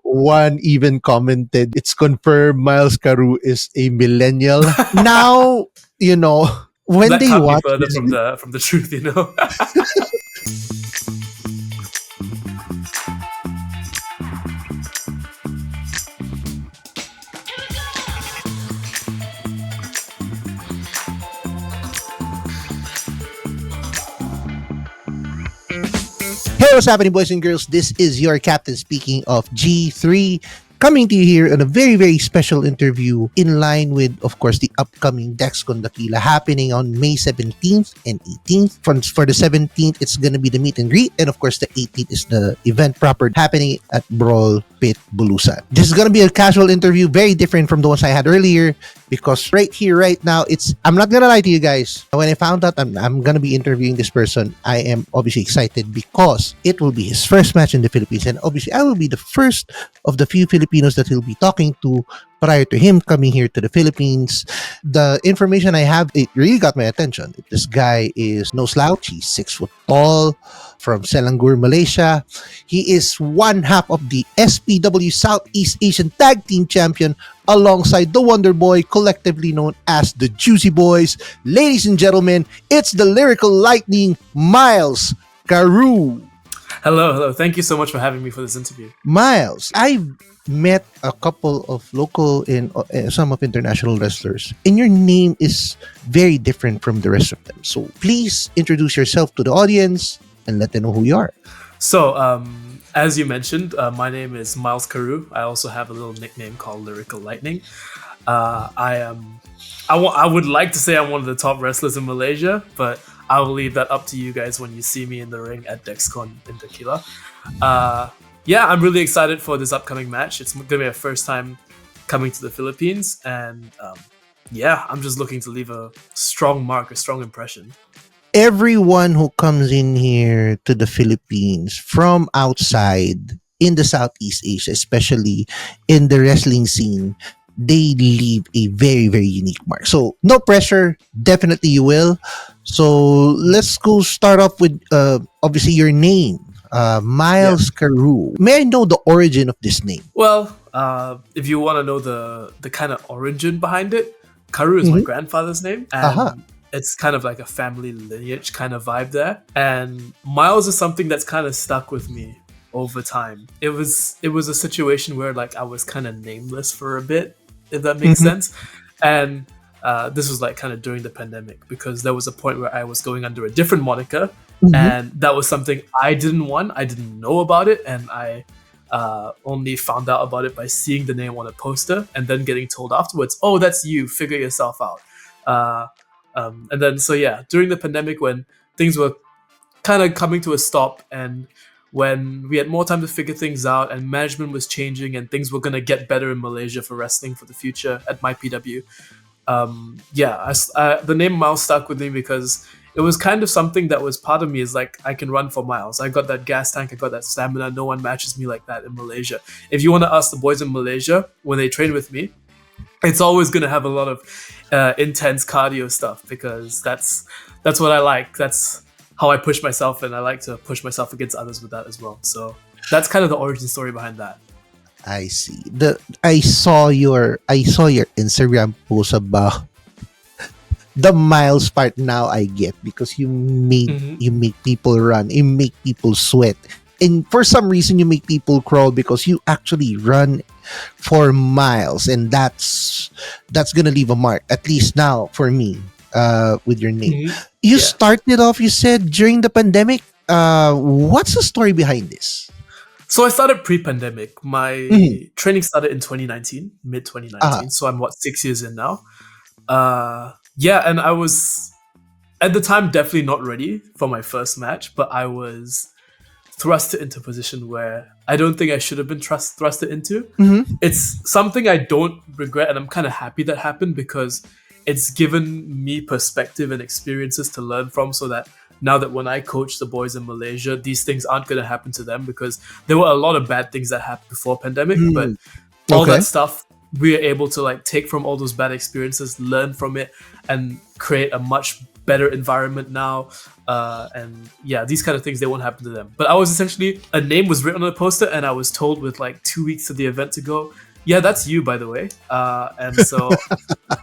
One even commented, it's confirmed Miles Carew is a millennial. Now, when That they can't be watch further this, from the truth, you know. hey, what's happening, boys and girls? This is your captain speaking of G3, coming to you here on a very, very special interview in line with, of course, the upcoming Dexcon DAKILA happening on May 17th and 18th. For the 17th, it's going to be the meet and greet. And of course, the 18th is the event proper happening at Brawl Pit Bulusan. This is going to be a casual interview, very different from the ones I had earlier. Because right here, right now, I'm not gonna lie to you guys. When I found out I'm gonna be interviewing this person, I am obviously excited because it will be his first match in the Philippines. And obviously, I will be the first of the few Filipinos that he'll be talking to prior to him coming here to the Philippines. The information I have, it really got my attention. This guy is no slouch. He's 6 foot tall, from Selangor, Malaysia. He is one half of the SPW Southeast Asian Tag Team Champion alongside the Wonder Boy, collectively known as the Juicy Boys. Ladies and gentlemen, it's the Lyrical Lightning, Miles Carew. Hello. Thank you so much for having me for this interview. Miles, I've met a couple of local and some of international wrestlers, and your name is very different from the rest of them. So please introduce yourself to the audience and let them know who you are. So, as you mentioned, my name is Miles Carew. I also have a little nickname called Lyrical Lightning. I would like to say I'm one of the top wrestlers in Malaysia, but I will leave that up to you guys when you see me in the ring at Dexcon in DAKILA. Yeah, I'm really excited for this upcoming match. It's going to be my first time coming to the Philippines, and yeah, I'm just looking to leave a strong mark, a strong impression. Everyone who comes in here to the Philippines from outside in the Southeast Asia, especially in the wrestling scene, they leave a very, very unique mark. So no pressure, definitely you will. So let's go start off with obviously your name, Miles Carew. May I know the origin of this name? Well, if you want to know the kind of origin behind it, Carew is my grandfather's name, and it's kind of like a family lineage kind of vibe there. And Miles is something that's kind of stuck with me over time. It was a situation where like I was kind of nameless for a bit, if that makes sense. And this was like kind of during the pandemic, because there was a point where I was going under a different moniker, and that was something I didn't want. I didn't know about it, and I only found out about it by seeing the name on a poster and then getting told afterwards, "Oh, that's you. Figure yourself out." And then, so yeah, during the pandemic, when things were kind of coming to a stop, and when we had more time to figure things out, and management was changing, and things were going to get better in Malaysia for wrestling for the future at MYPW, the name Miles stuck with me because it was kind of something that was part of me. Is like, I can run for miles. I got that gas tank. I got that stamina. No one matches me like that in Malaysia. If you want to ask the boys in Malaysia, when they train with me, it's always going to have a lot of intense cardio stuff, because that's what I like. That's how I push myself, and I like to push myself against others with that as well. So that's kind of the origin story behind that. I see. I saw your Instagram post about the Miles part. Now I get, because you make people run, you make people sweat, and for some reason you make people crawl because you actually run for miles, and that's gonna leave a mark, at least now for me, with your name. You started off, you said, during the pandemic. What's the story behind this? So I started pre-pandemic. My training started in 2019, mid 2019. So I'm 6 years in now. And I was at the time definitely not ready for my first match, but I was thrusted into a position where I don't think I should have been thrusted into. It's something I don't regret, and I'm kind of happy that happened, because it's given me perspective and experiences to learn from, so that now that when I coach the boys in Malaysia, these things aren't going to happen to them, because there were a lot of bad things that happened before pandemic, but all that stuff we are able to like take from all those bad experiences, learn from it, and create a much better environment now. And yeah, these kind of things, they won't happen to them. But I was essentially, a name was written on the poster, and I was told with like 2 weeks to the event to go, yeah, that's you, by the way. And so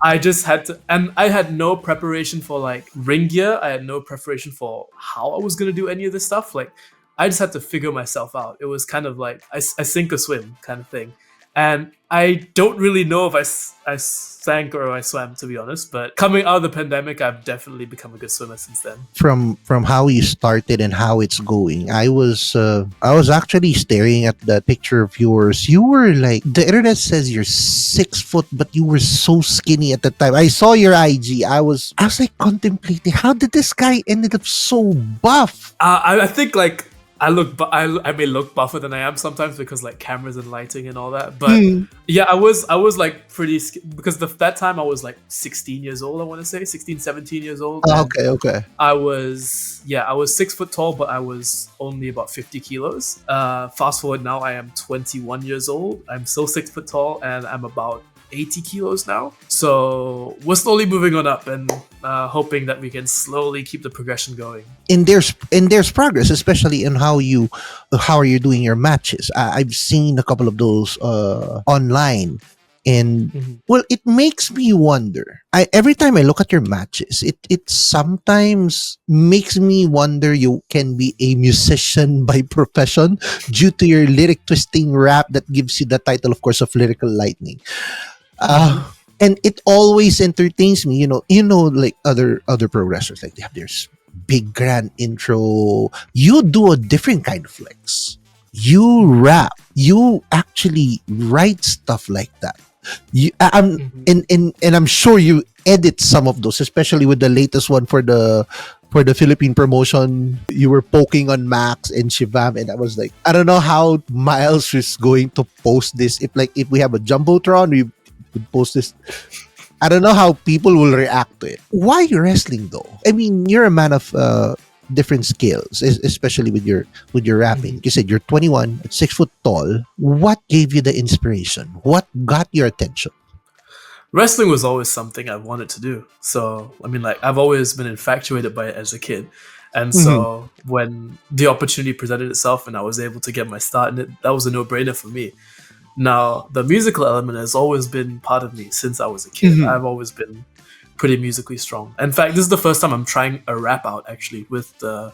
I just had to, and I had no preparation for like ring gear. I had no preparation for how I was going to do any of this stuff. Like, I just had to figure myself out. It was kind of like I sink or swim kind of thing. And I don't really know if I sank or I swam, to be honest. But coming out of the pandemic, I've definitely become a good swimmer since then. From how you started and how it's going, I was actually staring at that picture of yours. You were like, the internet says you're 6 foot, but you were so skinny at the time. I saw your IG. I was like contemplating, how did this guy ended up so buff? I think like I may look buffer than I am sometimes because like cameras and lighting and all that. But yeah, I was like pretty because that time I was like 16 years old. I want to say 16, 17 years old. Okay. I was 6 foot tall, but I was only about 50 kilos. Fast forward now, I am 21 years old. I'm still 6 foot tall, and I'm about 80 kilos now. So we're slowly moving on up and hoping that we can slowly keep the progression going. And there's progress, especially in how are you doing your matches. I've seen a couple of those online, and well, it makes me wonder. Every time I look at your matches, it sometimes makes me wonder you can be a musician by profession due to your lyric twisting rap that gives you the title, of course, of Lyrical Lightning. And it always entertains me, like other progressors, like they have their big grand intro. You do a different kind of flex. You rap. You actually write stuff like that. And I'm sure you edit some of those, especially with the latest one for the Philippine promotion. You were poking on Maxx and Shivam, and I was like, I don't know how Miles is going to post this. If we have a jumbotron, we would post this. I don't know how people will react to it. Why wrestling though? I mean, you're a man of different skills, especially with your rapping. You said you're 21, 6 foot tall. What gave you the inspiration? What got your attention? Wrestling was always something I wanted to do. So, I mean, like, I've always been infatuated by it as a kid. And so when the opportunity presented itself and I was able to get my start in it, that was a no-brainer for me. Now, the musical element has always been part of me since I was a kid. I've always been pretty musically strong. In fact, this is the first time I'm trying a rap out actually with the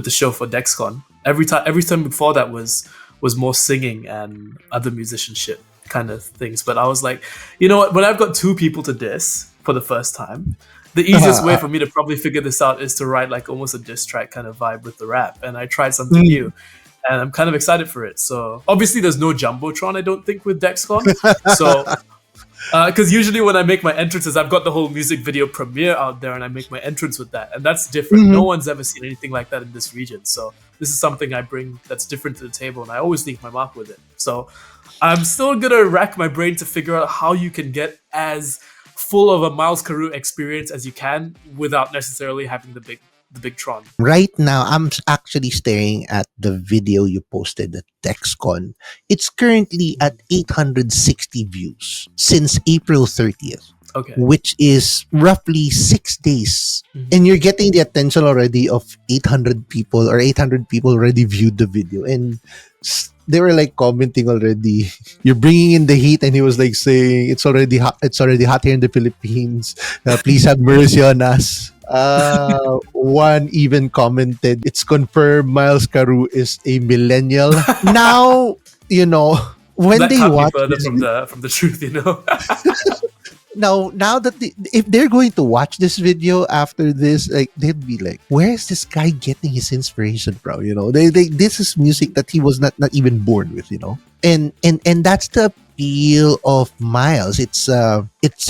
show for Dexcon. Every time before that was more singing and other musicianship kind of things. But I was like, you know what? When I've got two people to diss for the first time, the easiest way for me to probably figure this out is to write like almost a diss track kind of vibe with the rap. And I tried something new. And I'm kind of excited for it. So obviously there's no Jumbotron, I don't think, with Dexcon. So because usually when I make my entrances, I've got the whole music video premiere out there and I make my entrance with that. And that's different. No one's ever seen anything like that in this region. So this is something I bring that's different to the table, and I always leave my mark with it. So I'm still going to rack my brain to figure out how you can get as full of a Miles Carew experience as you can without necessarily having the big Tron. Right now, I'm actually staring at the video you posted at Dexcon. It's currently at 860 views since April 30th. Okay. Which is roughly 6 days. And you're getting the attention already of 800 people, or 800 people already viewed the video. And they were like commenting already, you're bringing in the heat. And he was like saying, it's already hot here in the Philippines. Please have mercy on us. One even commented, it's confirmed Miles Carew is a millennial. Now, when that they can't watch be further from the truth, Now that if they're going to watch this video after this, like, they'd be like, where is this guy getting his inspiration from? This is music that he was not even born with, and that's the appeal of Miles. It's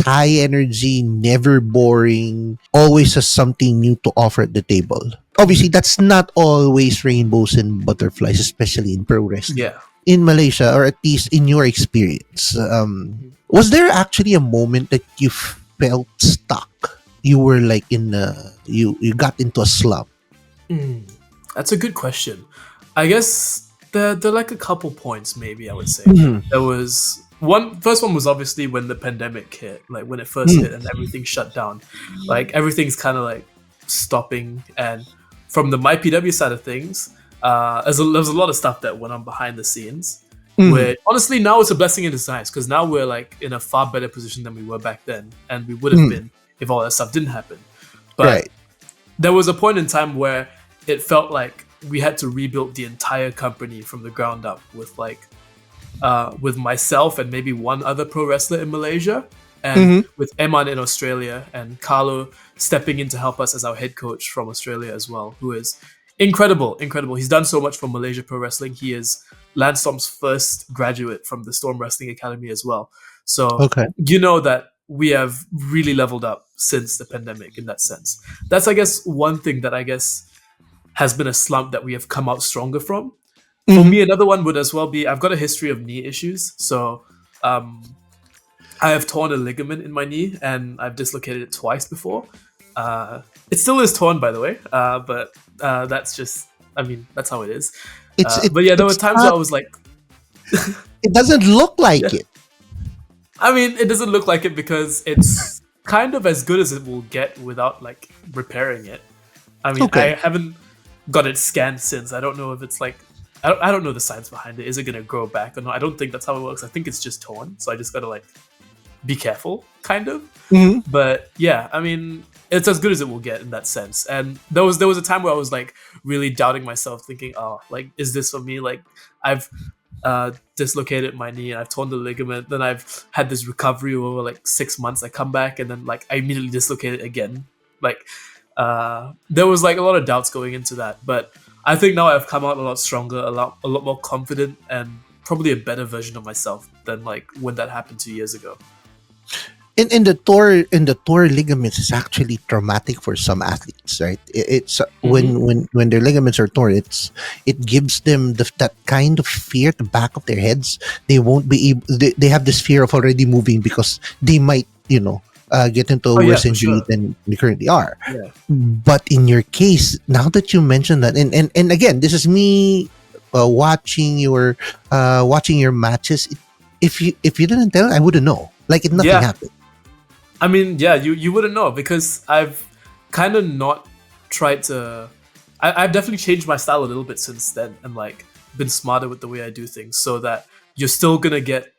high energy, never boring, always has something new to offer at the table. Obviously, that's not always rainbows and butterflies, especially in pro wrestling. Yeah. In Malaysia, or at least in your experience, was there actually a moment that you felt stuck? You were like you got into a slump. That's a good question. I guess there are like a couple points, maybe I would say. There was first one was obviously when the pandemic hit, like when it first hit and everything shut down. Like everything's kind of like stopping. And from the MYPW side of things, there's a lot of stuff that went on behind the scenes. Where honestly now it's a blessing in disguise, because now we're like in a far better position than we were back then, and we would have been if all that stuff didn't happen. But there was a point in time where it felt like we had to rebuild the entire company from the ground up with with myself and maybe one other pro wrestler in Malaysia, and with Eman in Australia, and Carlo stepping in to help us as our head coach from Australia as well, who is incredible. He's done so much for Malaysia Pro Wrestling. He is Lance Storm's first graduate from the Storm Wrestling Academy as well. So you know that we have really leveled up since the pandemic in that sense. That's, I guess, one thing that I guess has been a slump that we have come out stronger from. For me, another one would as well be, I've got a history of knee issues. So I have torn a ligament in my knee, and I've dislocated it twice before. It still is torn, by the way, but that's just, I mean, that's how it is. But yeah, there were times where I was like... it doesn't look like it. I mean, it doesn't look like it because it's kind of as good as it will get without like repairing it. I mean, I haven't got it scanned since. I don't know if it's like... I don't know the science behind it. Is it going to grow back or not? I don't think that's how it works. I think it's just torn. So I just got to like be careful, kind of. But yeah, I mean... it's as good as it will get in that sense. And there was a time where I was like really doubting myself, thinking, oh, like, is this for me? Like, I've dislocated my knee and I've torn the ligament. Then I've had this recovery over like 6 months. I come back and then like I immediately dislocate it again. Like, there was like a lot of doubts going into that. But I think now I've come out a lot stronger, a lot more confident, and probably a better version of myself than like when that happened 2 years ago. In the torn ligaments is actually traumatic for some athletes, right? It's when their ligaments are torn, it gives them that kind of fear at the back of their heads. They won't be able. They have this fear of already moving because they might, get into a worse injury than they currently are. Yeah. But in your case, now that you mentioned that, and again, this is me watching your matches. If you didn't tell, I wouldn't know. Like nothing happened. I mean, yeah, you wouldn't know because I've kind of not tried to... I've definitely changed my style a little bit since then and like been smarter with the way I do things so that you're still going to get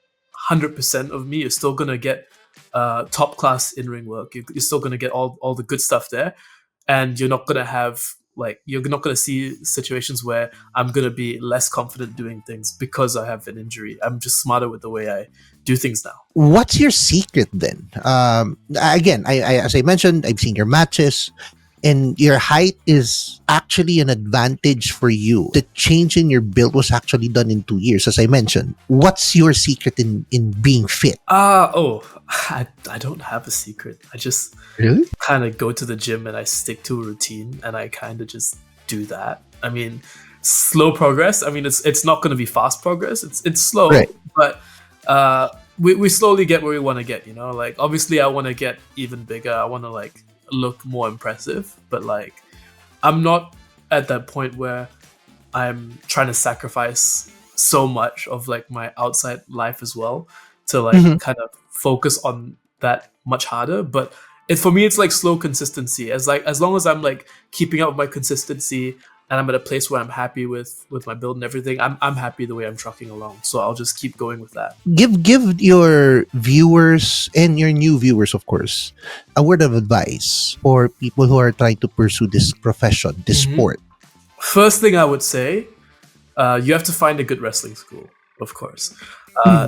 100% of me. You're still going to get top class in-ring work. You're still going to get all the good stuff there. And you're not going to have... like, you're not going to see situations where I'm going to be less confident doing things because I have an injury. I'm just smarter with the way I do things now. What's your secret then? Again, I as I mentioned, I've seen your matches, and your height is actually an advantage for you. The change in your build was actually done in 2 years, as I mentioned. What's your secret in being fit? I don't have a secret. I just really kind of go to the gym and I stick to a routine and I kind of just do that. I mean, slow progress. I mean, it's not going to be fast progress. It's slow, right. But we slowly get where we want to get. Like obviously, I want to get even bigger. I want to like look more impressive, but like I'm not at that point where I'm trying to sacrifice so much of like my outside life as well to like kind of focus on that much harder. But for me it's like slow consistency. As long as I'm like keeping up with my consistency and I'm at a place where I'm happy with my build and everything, I'm happy the way I'm trucking along. So I'll just keep going with that. Give your viewers and your new viewers, of course, a word of advice for people who are trying to pursue this profession, this sport. First thing I would say, you have to find a good wrestling school, of course.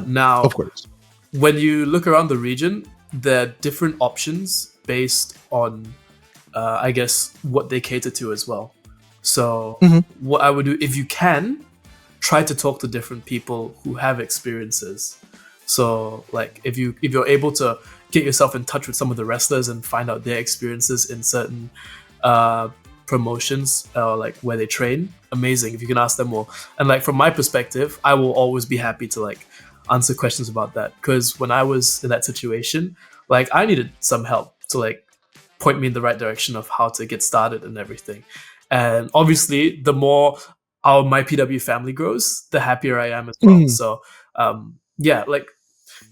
Now, of course, when you look around the region, there are different options based on, I guess, what they cater to as well. So what I would do, if you can, try to talk to different people who have experiences. So like if you're able to get yourself in touch with some of the wrestlers and find out their experiences in certain promotions, like where they train, amazing. If you can ask them more. And like from my perspective, I will always be happy to like answer questions about that, because when I was in that situation, like I needed some help to like point me in the right direction of how to get started and everything. And obviously, the more our MYPW family grows, the happier I am as well. So, yeah, like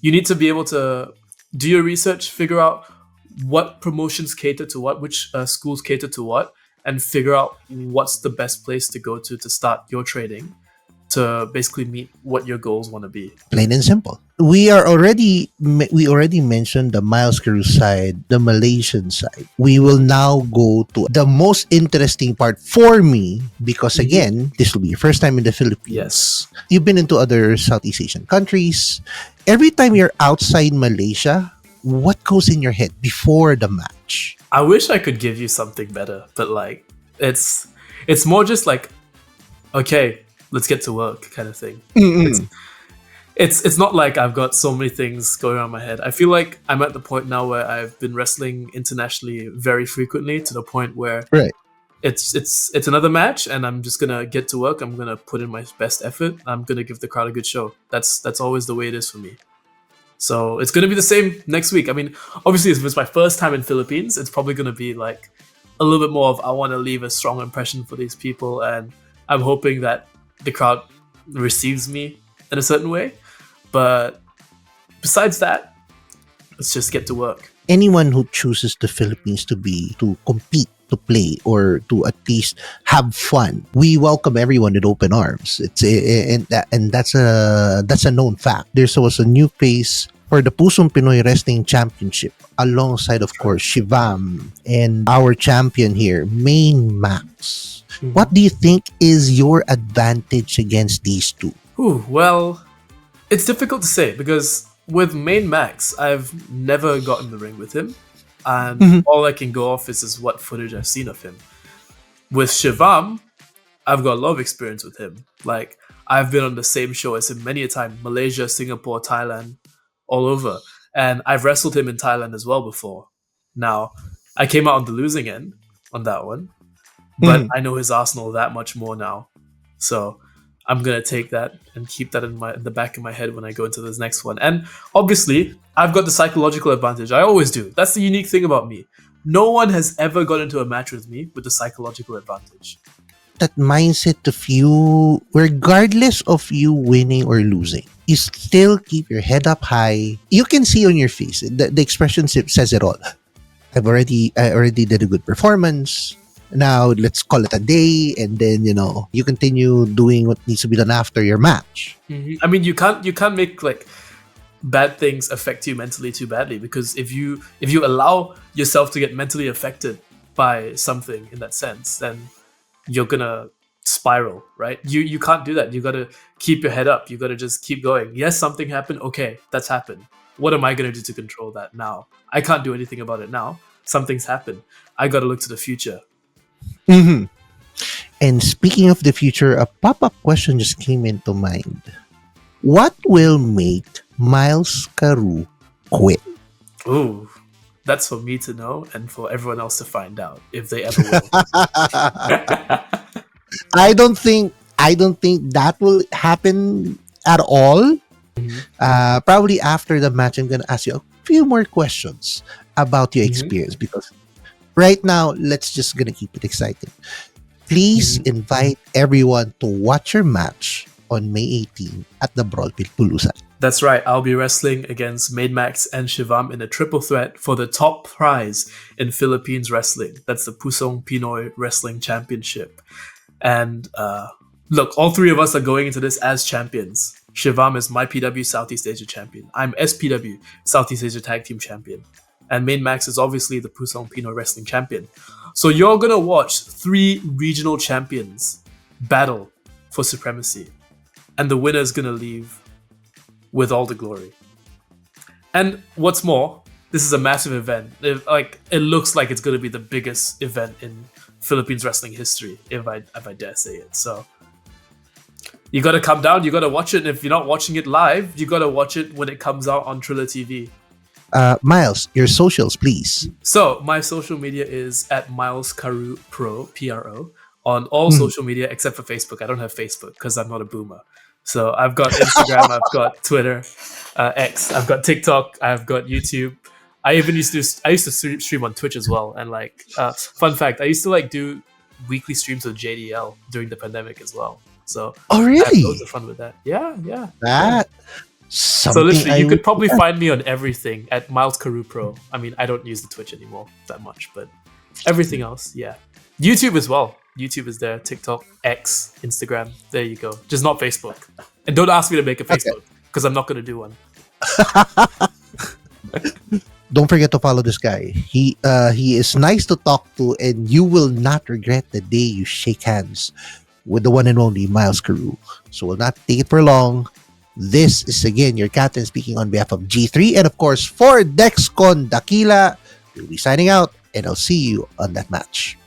you need to be able to do your research, figure out what promotions cater to what, which schools cater to what, and figure out what's the best place to go to start your trading to basically meet what your goals want to be. Plain and simple. We already mentioned the Miles Cruise side, the Malaysian side. We will now go to the most interesting part for me because again, this will be your first time in the Philippines. Yes. You've been into other Southeast Asian countries. Every time you're outside Malaysia, what goes in your head before the match? I wish I could give you something better, but like it's more just like, okay, let's get to work kind of thing. It's not like I've got so many things going on in my head. I feel like I'm at the point now where I've been wrestling internationally very frequently to the point where it's another match and I'm just gonna get to work. I'm gonna put in my best effort. I'm gonna give the crowd a good show. That's always the way it is for me. So it's gonna be the same next week. I mean, obviously if it's my first time in Philippines, it's probably gonna be like a little bit more of I want to leave a strong impression for these people, and I'm hoping that the crowd receives me in a certain way. But besides that, let's just get to work. Anyone who chooses the Philippines to compete, to play, or to at least have fun, we welcome everyone with open arms. And that's a known fact. There's also a new face for the Pusong Pinoy Wrestling Championship, alongside, of course, Shivam and our champion here, Maxx. What do you think is your advantage against these two? Well, it's difficult to say because with Maxx, I've never got in the ring with him, and all I can go off is what footage I've seen of him. With Shivam, I've got a lot of experience with him. Like, I've been on the same show as him many a time, Malaysia, Singapore, Thailand, all over. And I've wrestled him in Thailand as well before. Now, I came out on the losing end on that one, but I know his arsenal that much more now. So I'm going to take that and keep that in the back of my head when I go into this next one. And obviously, I've got the psychological advantage. I always do. That's the unique thing about me. No one has ever got into a match with me with the psychological advantage. That mindset of you, regardless of you winning or losing, you still keep your head up high. You can see on your face, the expression says it all. I already did a good performance. Now let's call it a day, and then you continue doing what needs to be done after your match. I mean, you can't make like bad things affect you mentally too badly, because if you allow yourself to get mentally affected by something in that sense, then you're gonna spiral, right? You can't do that. You gotta keep your head up. You gotta just keep going. Yes, something happened. Okay, that's happened. What am I gonna do to control that now? I can't do anything about it now. Something's happened. I gotta look to the future. And speaking of the future, a pop-up question just came into mind. What will make Miles Carew quit? Ooh, that's for me to know and for everyone else to find out if they ever will. I don't think that will happen at all. Probably after the match, I'm gonna ask you a few more questions about your experience, because right now, let's just gonna keep it exciting. Please invite everyone to watch your match on May 18 at the Broadfield Pulusan. That's right. I'll be wrestling against Maxx and Shivam in a triple threat for the top prize in Philippines wrestling. That's the Pusong Pinoy Wrestling Championship. And look, all three of us are going into this as champions. Shivam is MYPW Southeast Asia champion. I'm SPW Southeast Asia Tag Team champion. And Maxx is obviously the Pusong Pinoy Wrestling champion. So you're going to watch three regional champions battle for supremacy. And the winner is going to leave with all the glory. And what's more, this is a massive event. It looks like it's going to be the biggest event in Philippines wrestling history, if I dare say it. So you got to come down, you got to watch it. And if you're not watching it live, you got to watch it when it comes out on Triller TV. Miles, your socials, please. So my social media is at Miles Carew Pro, PRO, on all social media except for Facebook. I don't have Facebook because I'm not a boomer. So I've got Instagram, I've got Twitter, X, I've got TikTok, I've got YouTube. I used to stream on Twitch as well. And fun fact, I used to do weekly streams with JDL during the pandemic as well. So really? I had loads of fun with that. Yeah. So literally, you could probably find me on everything at Miles Carew Pro. I mean, I don't use the Twitch anymore that much, but everything else, yeah. YouTube as well. YouTube is there. TikTok, X, Instagram. There you go. Just not Facebook. And don't ask me to make a Facebook because I'm not going to do one. Don't forget to follow this guy. He is nice to talk to, and you will not regret the day you shake hands with the one and only Miles Carew. So we'll not take it for long. This is again your captain speaking on behalf of G3, and of course for Dexcon DAKILA. We'll be signing out, and I'll see you on that match.